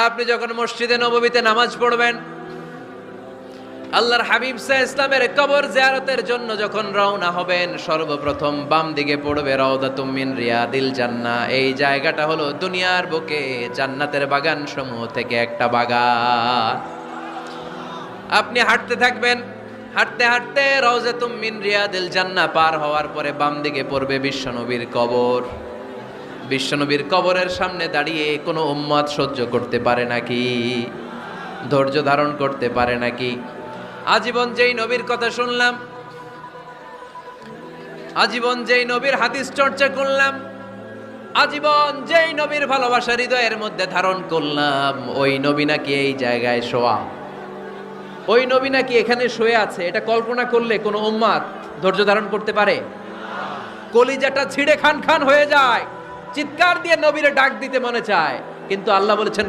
আপনি যখন মসজিদে নববীতে নামাজ পড়বেন, আল্লাহর হাবিব সাল্লাল্লাহু আলাইহি ইসলামের কবর জিয়ারতের জন্য যখন রওনা হবেন, সর্বপ্রথম বাম দিকে পড়বে রাউদাতুম মিন রিয়াদিল জান্নাহ। এই জায়গাটা হলো দুনিয়ার বুকে জান্নাতের বাগান সমূহ থেকে একটা বাগান। আপনি হাঁটতে থাকবেন, হাঁটতে হাঁটতে রাউজাতুম মিন রিয়াদিল জান্নাহ পার হওয়ার পরে বাম দিকে পড়বে বিশ্বনবীর কবর। বিশ্বনবীর কবরের সামনে দাঁড়িয়ে কোনো উম্মত সহ্য করতে পারে নাকি? ধৈর্য ধারণ করতে পারে নাকি? আজীবন যেই নবীর কথা শুনলাম, আজীবন যেই নবীর হাদিস চর্চা করলাম, আজীবন যেই নবীর ভালোবাসা হৃদয়ের মধ্যে ধারণ করলাম, ওই নবী নাকি এই জায়গায় শোয়া, ওই নবী নাকি এখানে শুয়ে আছে, এটা কল্পনা করলে কোনো উম্মত ধৈর্য ধারণ করতে পারে? কলিজাটা ছিঁড়ে খান খান হয়ে যায়, চিৎকার দিয়ে নবীরে ডাক দিতে মনে চায়, কিন্তু আল্লাহ বলেছেন